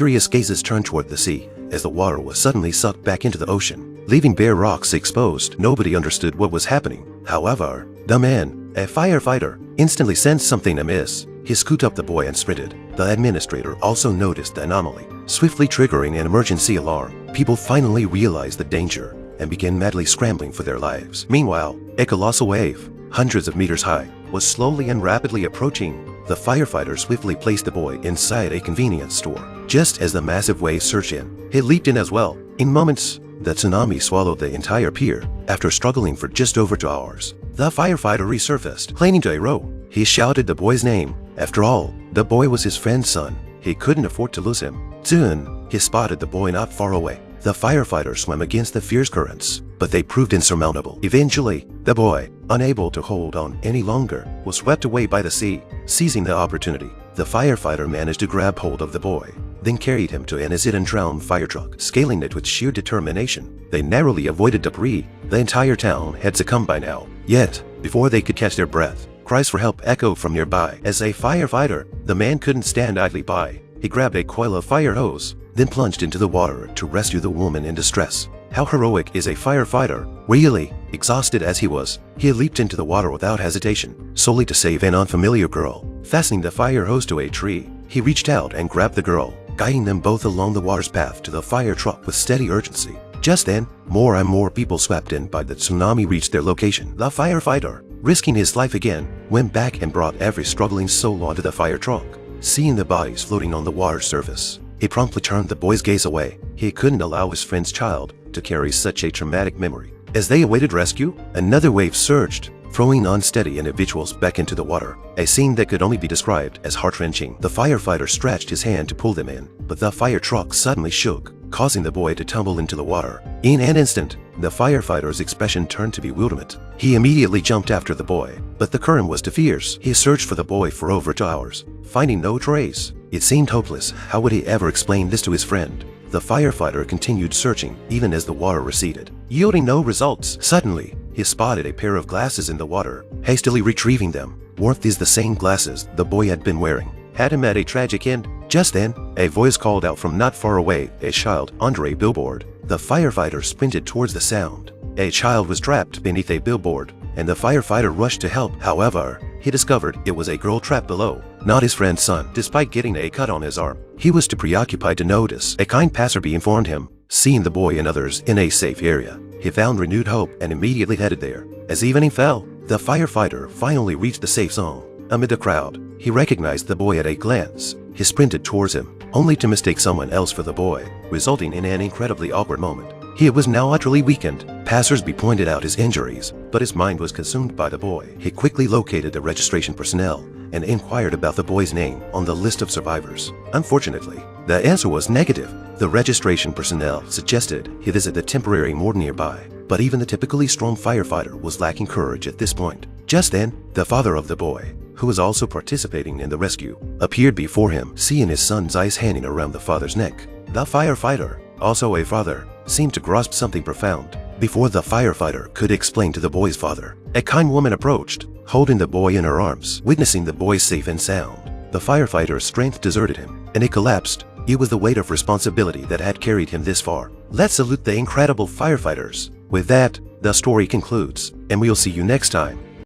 Curious gazes turned toward the sea as the water was suddenly sucked back into the ocean, leaving bare rocks exposed. Nobody understood what was happening. However, the man, a firefighter, instantly sensed something amiss. He scooped up the boy and sprinted. The administrator also noticed the anomaly, swiftly triggering an emergency alarm. People finally realized the danger and began madly scrambling for their lives. Meanwhile, a colossal wave, hundreds of meters high, was slowly and rapidly approaching. The firefighter swiftly placed the boy inside a convenience store. Just as the massive wave surged in, he leaped in as well. In moments, the tsunami swallowed the entire pier. After struggling for just over 2 hours, the firefighter resurfaced, clinging to a rope. He shouted the boy's name. After all, the boy was his friend's son. He couldn't afford to lose him. Soon, he spotted the boy not far away. The firefighter swam against the fierce currents, but they proved insurmountable. Eventually, the boy, unable to hold on any longer, was swept away by the sea. Seizing the opportunity, the firefighter managed to grab hold of the boy, then carried him to an acid-and-drowned fire truck, scaling it with sheer determination. They narrowly avoided debris. The entire town had succumbed by now. Yet, before they could catch their breath, cries for help echoed from nearby. As a firefighter, the man couldn't stand idly by. He grabbed a coil of fire hose, then plunged into the water to rescue the woman in distress. How heroic is a firefighter? Really, exhausted as he was, he leaped into the water without hesitation, solely to save an unfamiliar girl. Fastening the fire hose to a tree, he reached out and grabbed the girl, guiding them both along the water's path to the fire truck with steady urgency. Just then, more and more people swept in by the tsunami reached their location. The firefighter, risking his life again, went back and brought every struggling soul onto the fire truck. Seeing the bodies floating on the water's surface, he promptly turned the boy's gaze away. He couldn't allow his friend's child to carry such a traumatic memory. As they awaited rescue, another wave surged, throwing unsteady individuals back into the water, a scene that could only be described as heart-wrenching. The firefighter stretched his hand to pull them in, but the fire truck suddenly shook, causing the boy to tumble into the water. In an instant, the firefighter's expression turned to bewilderment. He immediately jumped after the boy, but the current was too fierce. He searched for the boy for over 2 hours, finding no trace. It seemed hopeless. How would he ever explain this to his friend? The firefighter continued searching even as the water receded, yielding no results. Suddenly, he spotted a pair of glasses in the water. Hastily retrieving them, weren't these the same glasses the boy had been wearing? Had him at a tragic end? Just then, a voice called out from not far away, a child under a billboard. The firefighter sprinted towards the sound. A child was trapped beneath a billboard, and the firefighter rushed to help. However, he discovered it was a girl trapped below, not his friend's son. Despite getting a cut on his arm, he was too preoccupied to notice. A kind passerby informed him. Seeing the boy and others in a safe area, he found renewed hope and immediately headed there. As evening fell, the firefighter finally reached the safe zone. Amid the crowd, he recognized the boy at a glance. He sprinted towards him, only to mistake someone else for the boy, resulting in an incredibly awkward moment. He was now utterly weakened. Passersby pointed out his injuries, but his mind was consumed by the boy. He quickly located the registration personnel and inquired about the boy's name on the list of survivors. Unfortunately, the answer was negative. The registration personnel suggested he visit the temporary morgue nearby, but even the typically strong firefighter was lacking courage at this point. Just then, the father of the boy, who was also participating in the rescue, appeared before him. Seeing his son's eyes hanging around the father's neck, the firefighter, also a father, seemed to grasp something profound. Before the firefighter could explain to the boy's father, a kind woman approached, holding the boy in her arms. Witnessing the boy safe and sound, the firefighter's strength deserted him, and he collapsed. It was the weight of responsibility that had carried him this far. Let's salute the incredible firefighters. With that, the story concludes, and we'll see you next time.